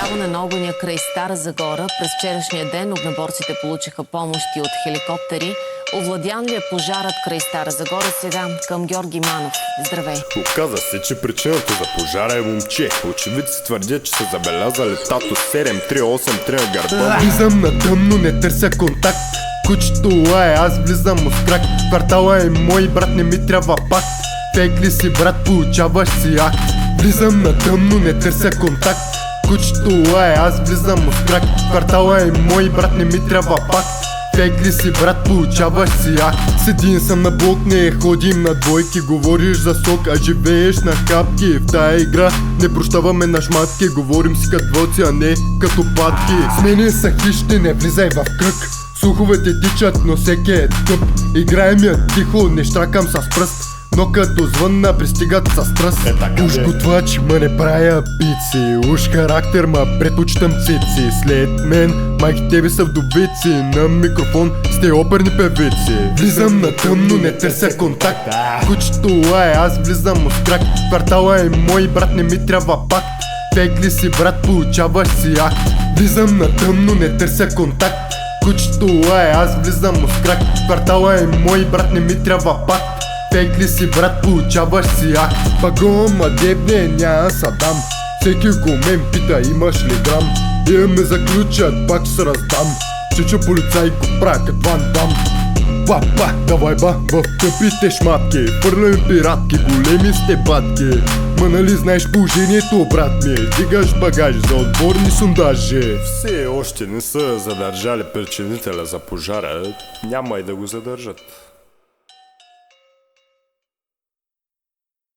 възстановяване на огъня край Стара Загора през вчерашния ден огнеборците получиха помощи от хеликоптери. Овладян ли е пожарът край Стара Загора? Сега към Георги Манов. Здравей! Оказа се, че причината за пожара е момче. Очевидци твърдят, че са забелязали тато 7383 на гърба. Влизам на тъмно, не търся контакт. Кучето лае, аз влизам от крак. Квартала е мой, брат, не ми трябва пак. Фейк ли си, брат, получаваш си акт. Влизам на тъмно, не търся контакт. Кучето лае, аз влизам от крак. Квартала е мой, брат, не ми трябва пак. Фейк ли си, брат, получаваш си акт. Седим съм на блок, не ходим на двойки. Говориш за сок, а живееш на капки. В тая игра не прощаваме на шматки. Говорим си като вълци, а не като патки. Смени са хищни, не влизай в кръг. Слуховете тичат, но всеки е тъп. Играем я тихо, не щракам с пръст. Но като звънна пристигат с тръст. Уж готвач, ма не правя пици. Уж характер, ма предпочитам цици. След мен майките ви са вдовици. На микрофон сте оперни певици. Влизам на тъмно, не търся контакт. Кучето лае, аз влизам от крак. Квартала е мой, брат, не ми трябва пак. Фейк ли си, брат, получаваш си акт. Влизам на тъмно, не търся контакт. Кучето лае, аз влизам от крак. Квартала е мой, брат, не ми трябва пак. Фейк ли си, брат, получаваш си акт. Пагон, ма дебне, няма садам. Всеки го мен пита, имаш ли грам. Имаме заключат, пак се раздам. Чича полицай го правя като Ван Дам. Ба, давай ба, в тъпите шматки. Фърляме пиратки, големи сте батки. Ма нали знаеш положението, брат ми. Дигаш багаж за отборни сондажи. Все още не са задържали причинителя за пожара. Няма и да го задържат.